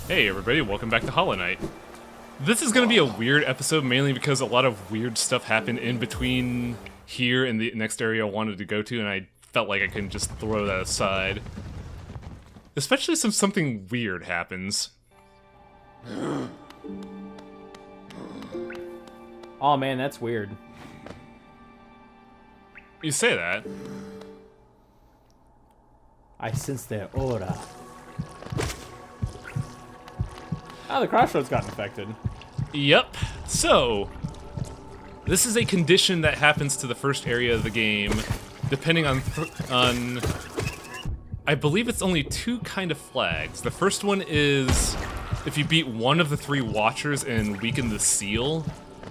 Hey everybody, welcome back to Hollow Knight. This is going to be a weird episode mainly because a lot of weird stuff happened in between here and the next area I wanted to go to, and I felt like I couldn't just throw that aside. Especially since something weird happens. Oh man, that's weird. You say that. I sense their aura. Oh, the Crossroads got infected. Yep. So, this is a condition that happens to the first area of the game, depending on I believe it's only two kind of flags. The first one is if you beat one of the three Watchers and weaken the seal,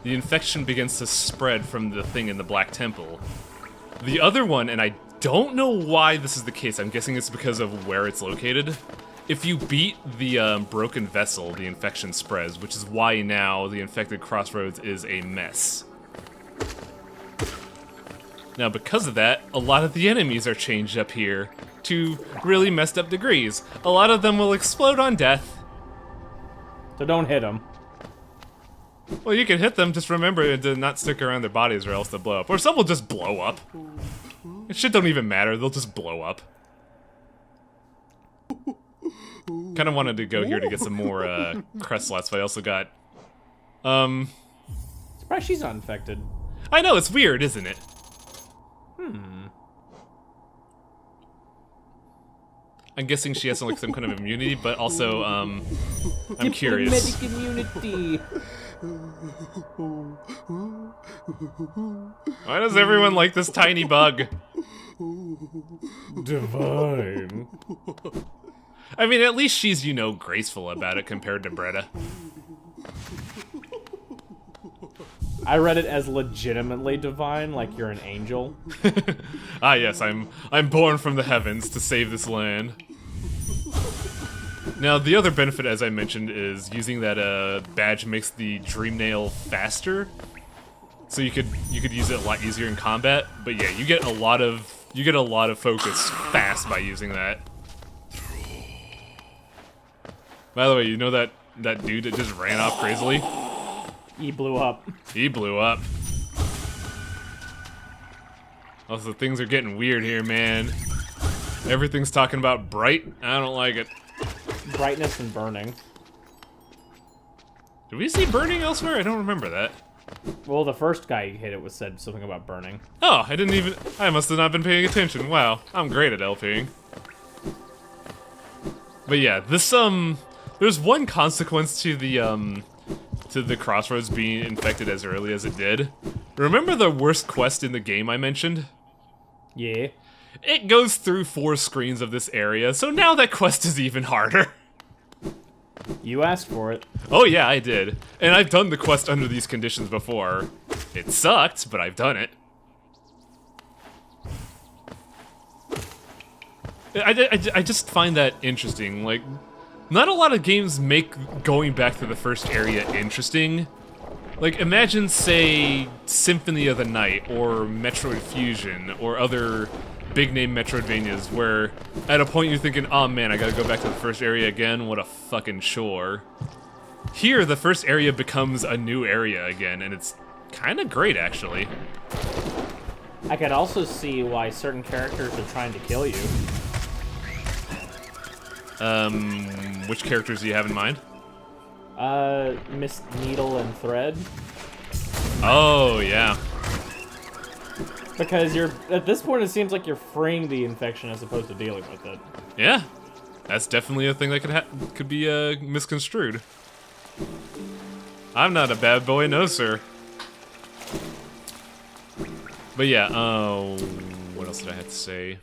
the infection begins to spread from the thing in the Black Temple. The other one, and I don't know why this is the case, I'm guessing it's because of where it's located. If you beat the broken vessel, the infection spreads, which is why now the infected Crossroads is a mess. Now, because of that, a lot of the enemies are changed up here to really messed up degrees. A lot of them will explode on death. So don't hit them. Well, you can hit them, just remember to not stick around their bodies or else they'll blow up. Or some will just blow up. Shit don't even matter, they'll just blow up. Kind of wanted to go here to get some more crest slots, but I also got... Surprised she's not infected. I know, it's weird, isn't it? I'm guessing she has like some kind of immunity, but also, I'm curious. Diplomatic immunity. Why does everyone like this tiny bug? Divine. I mean, at least she's, you know, graceful about it compared to Bretta. I read it as legitimately divine, like you're an angel. Ah, yes, I'm born from the heavens to save this land. Now, the other benefit, as I mentioned, is using that badge makes the Dream Nail faster. So you could use it a lot easier in combat. But yeah, you get a lot of focus fast by using that. By the way, you know that dude that just ran off crazily? He blew up. He blew up. Also, things are getting weird here, man. Everything's talking about bright. I don't like it. Brightness and burning. Did we see burning elsewhere? I don't remember that. Well, the first guy who hit it said something about burning. Oh, I must have not been paying attention. Wow, I'm great at LPing. But yeah, this, there's one consequence to the Crossroads being infected as early as it did. Remember the worst quest in the game I mentioned? Yeah. It goes through 4 screens of this area, so now that quest is even harder. You asked for it. Oh yeah, I did. And I've done the quest under these conditions before. It sucked, but I've done it. I just find that interesting. Like, not a lot of games make going back to the first area interesting. Like, imagine, say, Symphony of the Night, or Metroid Fusion, or other big-name Metroidvanias, where at a point you're thinking, oh man, I gotta go back to the first area again, what a fucking chore. Here, the first area becomes a new area again, and it's kinda great, actually. I could also see why certain characters are trying to kill you. Which characters do you have in mind? Miss Needle and Thread. Oh, yeah. Because at this point it seems like you're freeing the infection as opposed to dealing with it. Yeah. That's definitely a thing that could be misconstrued. I'm not a bad boy, no sir. But yeah, what else did I have to say?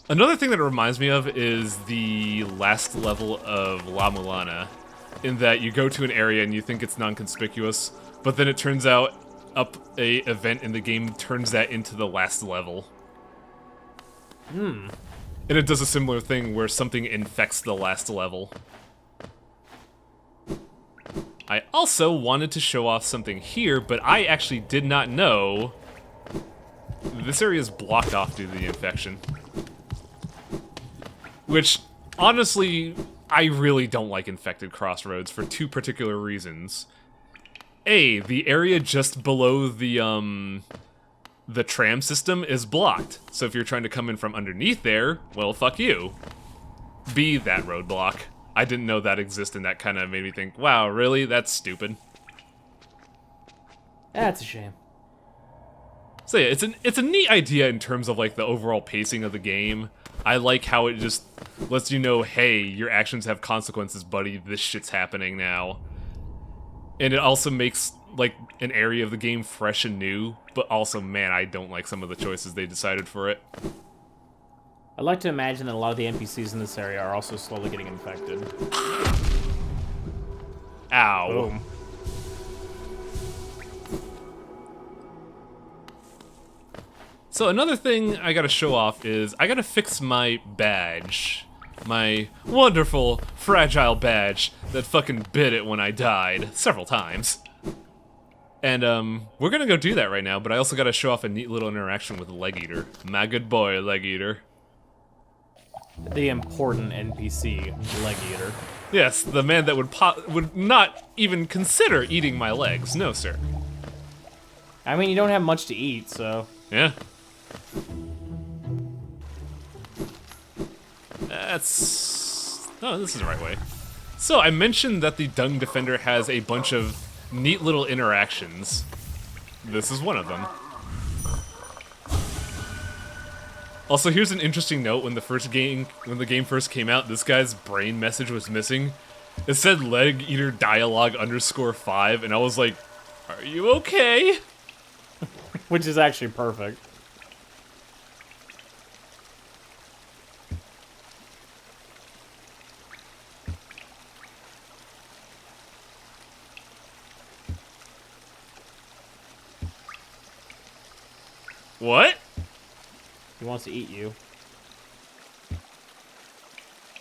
Another thing that it reminds me of is the last level of La Mulana, in that you go to an area and you think it's non-conspicuous, but then it turns out a event in the game turns that into the last level. And it does a similar thing where something infects the last level. I also wanted to show off something here, but I actually did not know this area is blocked off due to the infection. Which, honestly, I really don't like infected Crossroads for two particular reasons. A, the area just below the tram system is blocked. So if you're trying to come in from underneath there, well, fuck you. B, that roadblock. I didn't know that existed, and that kind of made me think, wow, really? That's stupid. That's a shame. So yeah, it's a neat idea in terms of like the overall pacing of the game. I like how it just lets you know, hey, your actions have consequences, buddy. This shit's happening now. And it also makes like an area of the game fresh and new, but also, man, I don't like some of the choices they decided for it. I'd like to imagine that a lot of the NPCs in this area are also slowly getting infected. Ow. Boom. So another thing I gotta show off is I gotta fix my badge. My wonderful, fragile badge that fucking bit it when I died several times. And we're gonna go do that right now, but I also gotta show off a neat little interaction with Leg Eater. My good boy, Leg Eater. The important NPC, Leg Eater. Yes, the man that would not even consider eating my legs. No, sir. I mean, you don't have much to eat, so... Yeah. That's... Oh, this is the right way. So, I mentioned that the Dung Defender has a bunch of neat little interactions. This is one of them. Also, here's an interesting note. When the game first came out, this guy's brain message was missing. It said Leg Eater Dialogue _5, and I was like, are you okay? Which is actually perfect. What? He wants to eat you.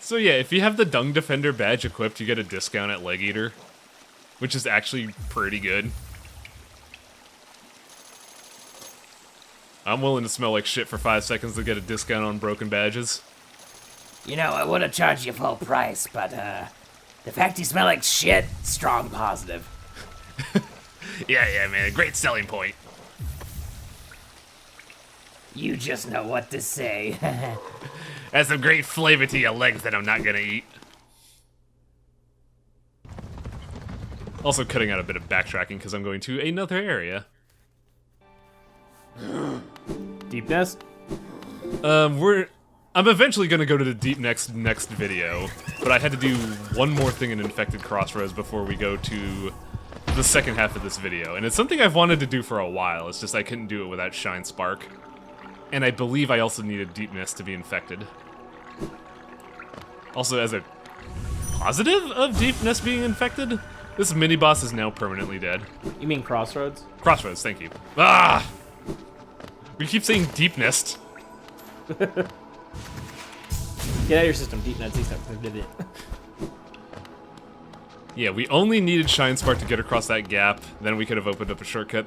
So yeah, if you have the Dung Defender badge equipped, you get a discount at Leg Eater, which is actually pretty good. I'm willing to smell like shit for 5 seconds to get a discount on broken badges. You know, I would have charged you full price, but, the fact you smell like shit, strong positive. Yeah, man, great selling point. You just know what to say. Has some great flavor to your legs that I'm not gonna eat. Also cutting out a bit of backtracking because I'm going to another area. Deep Nest? I'm eventually gonna go to the Deep next video, but I had to do one more thing in Infected Crossroads before we go to the second half of this video, and it's something I've wanted to do for a while. It's just I couldn't do it without Shine Spark, and I believe I also need a Deep Nest to be infected. Also, as a positive of Deep Nest being infected, this mini boss is now permanently dead. You mean Crossroads? Crossroads, thank you. Ah! We keep saying Deep Nest. Get out of your system, Deep Nest. Yeah, we only needed Shine Spark to get across that gap, then we could have opened up a shortcut.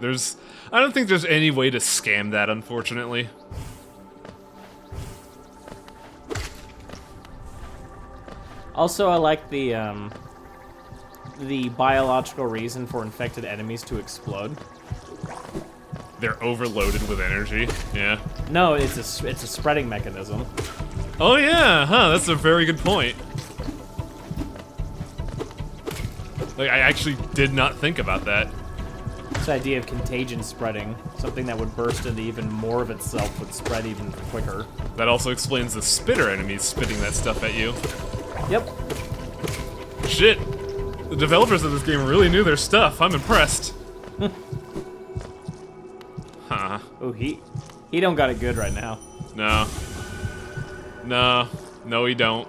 I don't think there's any way to scam that, unfortunately. Also, I like the biological reason for infected enemies to explode. They're overloaded with energy, yeah. No, it's a spreading mechanism. Oh yeah, huh, that's a very good point. Like, I actually did not think about that. This idea of contagion spreading, something that would burst into even more of itself would spread even quicker. That also explains the spitter enemies spitting that stuff at you. Yep. Shit, the developers of this game really knew their stuff. I'm impressed. Huh. Oh, he don't got it good right now. No, he don't.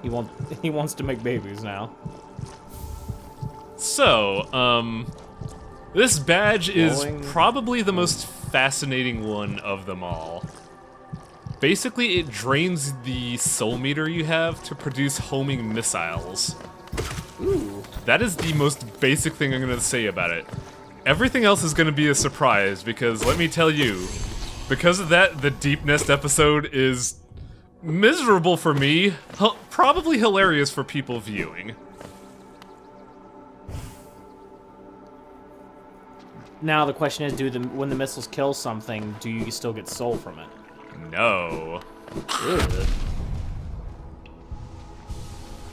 He wants to make babies now. So, this badge is probably the most fascinating one of them all. Basically, it drains the soul meter you have to produce homing missiles. Ooh. That is the most basic thing I'm gonna say about it. Everything else is gonna be a surprise, because let me tell you, because of that, the Deep Nest episode is Miserable for me, probably hilarious for people viewing. Now the question is, when the missiles kill something, do you still get soul from it? No. Ugh.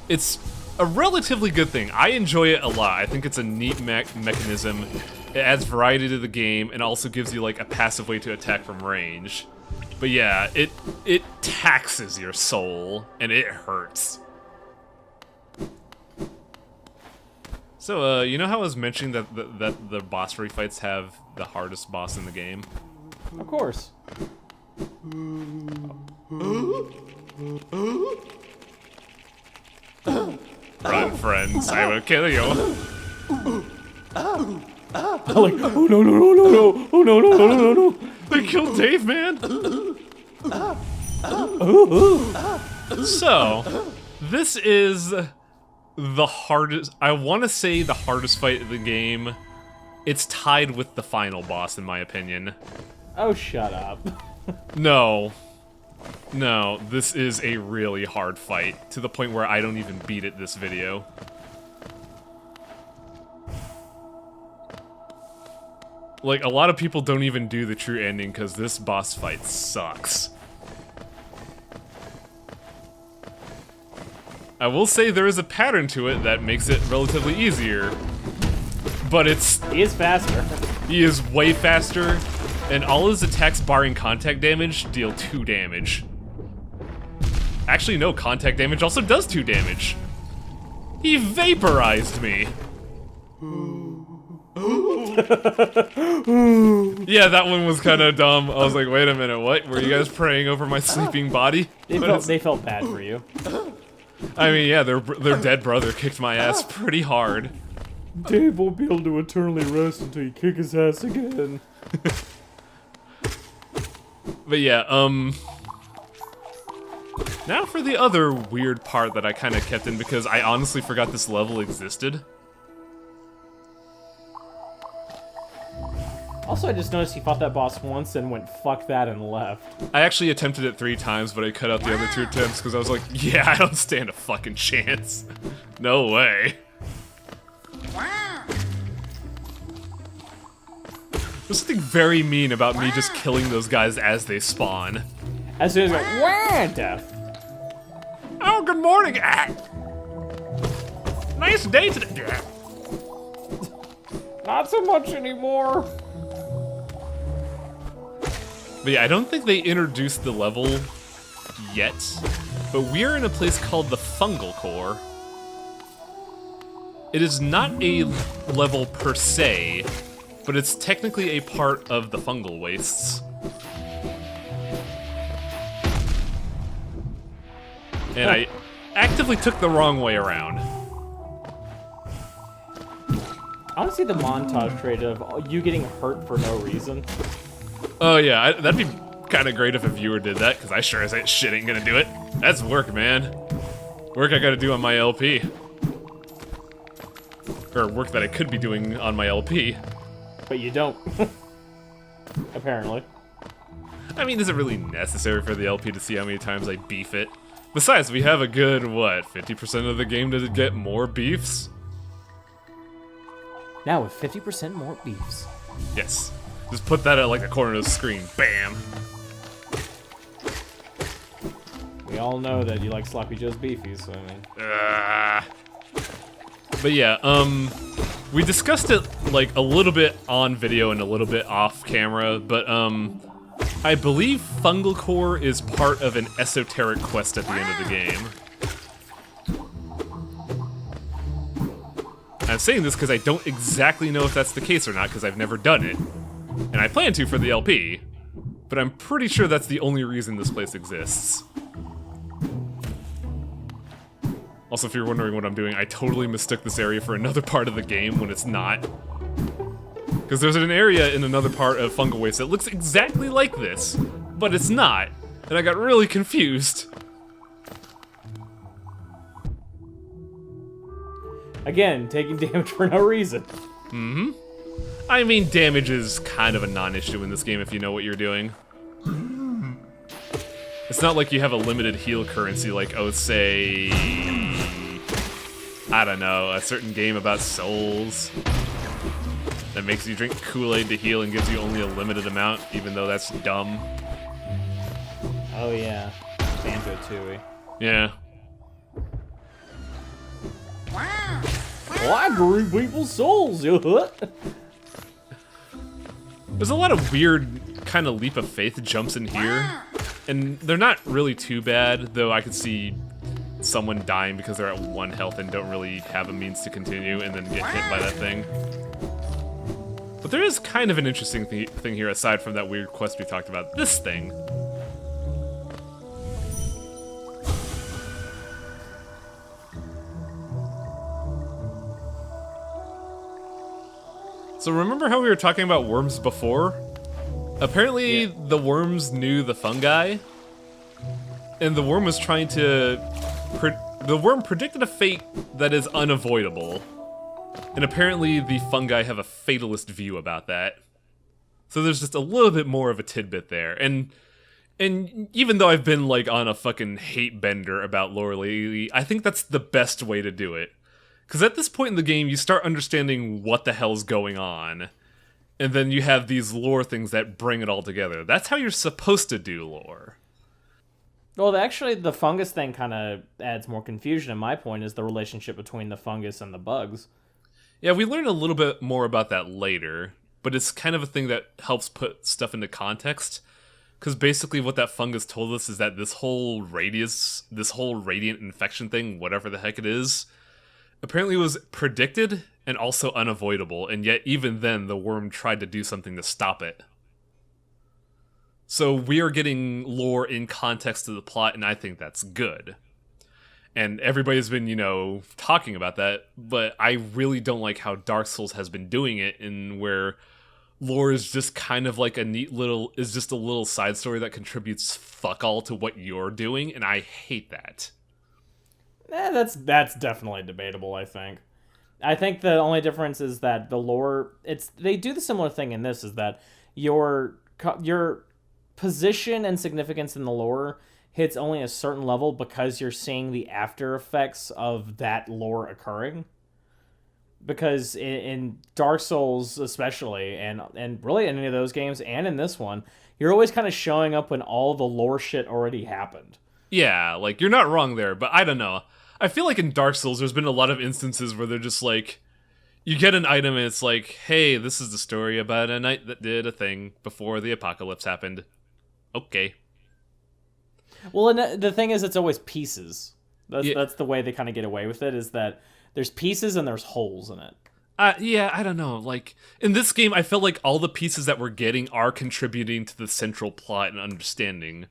It's a relatively good thing. I enjoy it a lot. I think it's a neat mechanism. It adds variety to the game and also gives you like a passive way to attack from range. But yeah, it taxes your soul and it hurts. So, you know how I was mentioning that the boss fights have the hardest boss in the game? Of course. Run, friends, I will kill you. Like, oh no, no, no, no, no, oh no, no, no, no, no. They killed Dave, man! So, this is the hardest, I want to say the hardest fight of the game. It's tied with the final boss, in my opinion. Oh, shut up. No. No, this is a really hard fight, to the point where I don't even beat it this video. Like, a lot of people don't even do the true ending because this boss fight sucks. I will say there is a pattern to it that makes it relatively easier, but He is faster. he is way faster, and all his attacks barring contact damage deal 2 damage. Actually, no, contact damage also does 2 damage. He vaporized me. Yeah, that one was kind of dumb. I was like, wait a minute, what? Were you guys praying over my sleeping body? They felt bad for you. I mean, yeah, their dead brother kicked my ass pretty hard. Dave won't be able to eternally rest until you kick his ass again. But yeah, now for the other weird part that I kind of kept in because I honestly forgot this level existed. Also, I just noticed he fought that boss once and went, fuck that, and left. I actually attempted it 3 times, but I cut out the other 2 attempts because I was like, yeah, I don't stand a fucking chance. No way. There's something very mean about me just killing those guys as they spawn. As soon as I go, wah, death. Oh, good morning. Ah. Nice day today. Ah. Not so much anymore. But yeah, I don't think they introduced the level yet, but we're in a place called the Fungal Core. It is not a level per se, but it's technically a part of the Fungal Wastes. And I actively took the wrong way around. I want to see the montage created of you getting hurt for no reason. Oh yeah, that'd be kind of great if a viewer did that, because I sure as shit ain't gonna do it. That's work, man. Work I gotta do on my LP. Or work that I could be doing on my LP. But you don't. Apparently. I mean, is it really necessary for the LP to see how many times I beef it? Besides, we have a good, what, 50% of the game to get more beefs? Now with 50% more beefs. Yes. Just put that at like the corner of the screen. Bam! We all know that you like Sloppy Joe's beefies, so I mean... But yeah, we discussed it like a little bit on video and a little bit off camera, but I believe Fungal Core is part of an esoteric quest at the end of the game. I'm saying this because I don't exactly know if that's the case or not, because I've never done it. And I plan to for the LP, but I'm pretty sure that's the only reason this place exists. Also, if you're wondering what I'm doing, I totally mistook this area for another part of the game when it's not. Because there's an area in another part of Fungal Waste that looks exactly like this, but it's not. And I got really confused. Again, taking damage for no reason. Mm-hmm. I mean, damage is kind of a non-issue in this game if you know what you're doing. It's not like you have a limited heal currency like, oh, say, I don't know, a certain game about souls that makes you drink Kool-Aid to heal and gives you only a limited amount, even though that's dumb. Oh yeah, Banjo-Tooie. Yeah. Well, I grew people's souls, you hut. There's a lot of weird kind of leap of faith jumps in here, and they're not really too bad, though I could see someone dying because they're at 1 health and don't really have a means to continue and then get hit by that thing. But there is kind of an interesting thing here aside from that weird quest we talked about. This thing. So remember how we were talking about worms before? Apparently the worms knew the fungi, and the worm was trying to... the worm predicted a fate that is unavoidable. And apparently the fungi have a fatalist view about that. So there's just a little bit more of a tidbit there. And even though I've been like on a fucking hate bender about lore lately, I think that's the best way to do it. Because at this point in the game, you start understanding what the hell's going on. And then you have these lore things that bring it all together. That's how you're supposed to do lore. Well, actually, the fungus thing kind of adds more confusion. And my point is the relationship between the fungus and the bugs. Yeah, we learn a little bit more about that later. But it's kind of a thing that helps put stuff into context. Because basically what that fungus told us is that this whole radiant infection thing, whatever the heck it is, apparently was predicted and also unavoidable, and yet even then the worm tried to do something to stop it. So we are getting lore in context to the plot, and I think that's good. And everybody's been, talking about that, but I really don't like how Dark Souls has been doing it, in where lore is just kind of like a little side story that contributes fuck all to what you're doing, and I hate that. That's definitely debatable, I think. I think the only difference is that the lore, they do the similar thing in this, is that your position and significance in the lore hits only a certain level because you're seeing the after effects of that lore occurring. Because in Dark Souls especially, and really in any of those games, and in this one, you're always kind of showing up when all the lore shit already happened. Yeah, like, you're not wrong there, but I don't know. I feel like in Dark Souls, there's been a lot of instances where they're just like, you get an item and it's like, hey, this is the story about a knight that did a thing before the apocalypse happened. Okay. Well, and the thing is, it's always pieces. That's the way they kind of get away with it, is that there's pieces and there's holes in it. Yeah, I don't know. Like, in this game, I felt like all the pieces that we're getting are contributing to the central plot and understanding.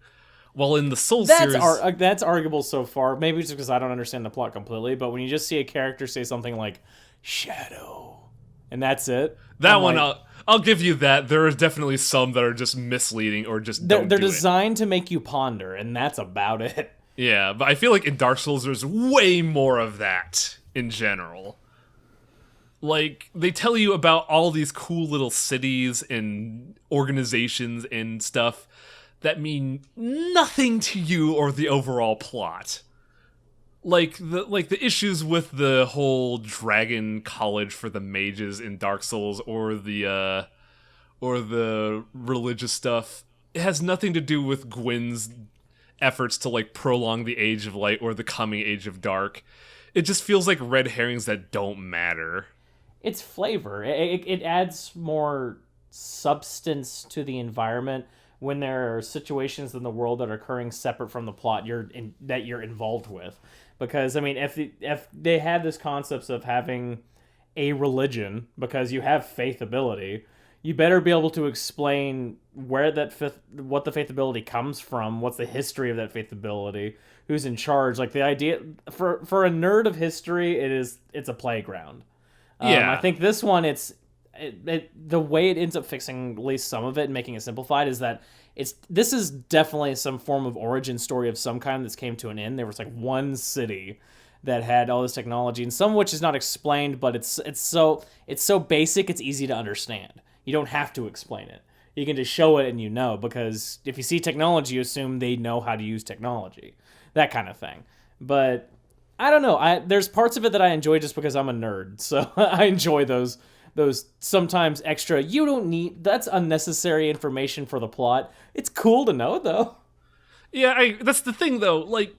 While in the Souls series... That's arguable so far. Maybe just because I don't understand the plot completely, but when you just see a character say something like, Shadow, and that's it. That one, I'll give you that. There are definitely some that are just misleading or just they're designed to make you ponder, and that's about it. Yeah, but I feel like in Dark Souls, there's way more of that in general. Like, they tell you about all these cool little cities and organizations and stuff that mean nothing to you or the overall plot. Like the issues with the whole dragon college for the mages in Dark Souls, or the religious stuff, it has nothing to do with Gwyn's efforts to like prolong the Age of Light or the coming Age of Dark. It just feels like red herrings that don't matter. It's flavor. It adds more substance to the environment when there are situations in the world that are occurring separate from the plot that you're involved with. Because, I mean, if they had this concept of having a religion, because you have faith ability, you better be able to explain what the faith ability comes from, what's the history of that faith ability, who's in charge. Like, the idea, for a nerd of history, it's a playground. Yeah. I think this one, the way it ends up fixing at least some of it and making it simplified is that this is definitely some form of origin story of some kind that's came to an end. There was like one city that had all this technology, and some of which is not explained, but it's so basic it's easy to understand. You don't have to explain it. You can just show it and you know, because if you see technology, you assume they know how to use technology. That kind of thing. But I don't know. There's parts of it that I enjoy just because I'm a nerd. So I enjoy those sometimes extra, you don't need, that's unnecessary information for the plot. It's cool to know, though. Yeah, that's the thing, though. Like,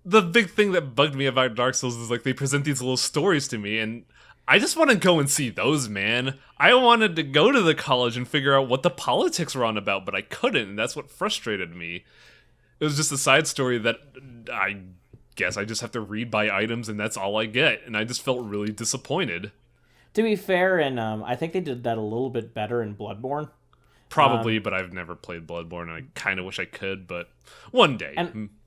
the big thing that bugged me about Dark Souls is, like, they present these little stories to me, and I just want to go and see those, man. I wanted to go to the college and figure out what the politics were on about, but I couldn't, and that's what frustrated me. It was just a side story that I guess I just have to read by items, and that's all I get, and I just felt really disappointed. To be fair, and I think they did that a little bit better in Bloodborne. Probably, but I've never played Bloodborne, and I kind of wish I could, but one day.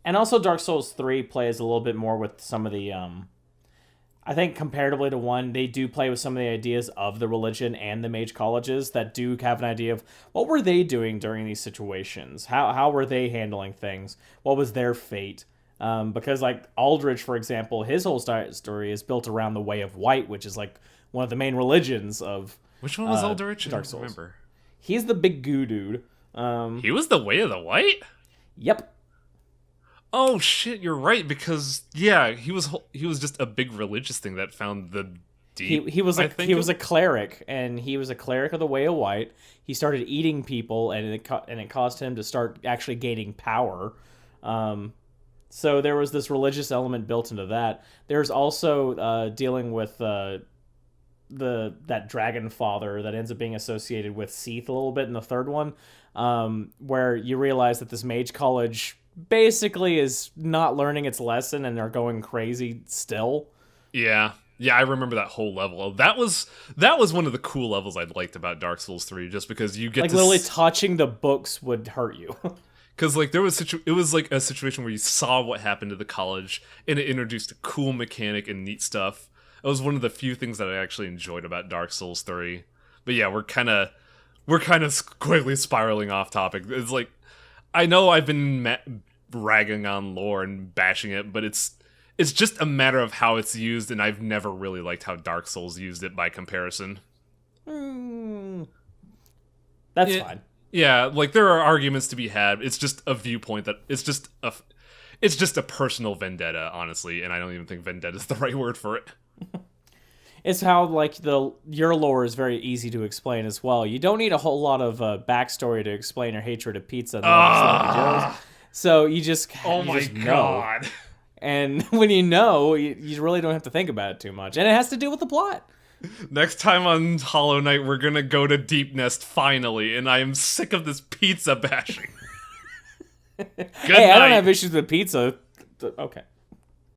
And also Dark Souls 3 plays a little bit more with some of the, I think comparatively to 1, they do play with some of the ideas of the religion and the mage colleges that do have an idea of what were they doing during these situations? How were they handling things? What was their fate? Because, like, Aldrich, for example, his whole story is built around the Way of White, which is, like, one of the main religions of Which one was Aldrich? Dark Souls. Remember. He's the big goo dude. He was the Way of the White? Yep. Oh shit, you're right, because yeah, he was just a big religious thing that found the deep. He was a cleric, and he was a cleric of the Way of White. He started eating people, and it caused him to start actually gaining power. So there was this religious element built into that. There's also dealing with that dragon father that ends up being associated with Seath a little bit in the third one, where you realize that this mage college basically is not learning its lesson and they're going crazy still. Yeah, I remember that whole level. That was one of the cool levels I liked about Dark Souls 3, just because you get like to literally touching the books would hurt you. Because like it was like a situation where you saw what happened to the college, and it introduced a cool mechanic and neat stuff. It was one of the few things that I actually enjoyed about Dark Souls 3. But yeah, we're kind of quickly spiraling off topic. It's like, I know I've been ragging on lore and bashing it, but it's just a matter of how it's used, and I've never really liked how Dark Souls used it by comparison. That's fine. Yeah, like there are arguments to be had. It's just a viewpoint that it's just a personal vendetta, honestly, and I don't even think vendetta is the right word for it. It's how, like, your lore is very easy to explain as well. You don't need a whole lot of backstory to explain your hatred of pizza. So you just God. Know. And when you know, you really don't have to think about it too much. And it has to do with the plot. Next time on Hollow Knight, we're gonna go to Deep Nest finally, and I am sick of this pizza bashing. Hey, I don't have issues with pizza. Okay.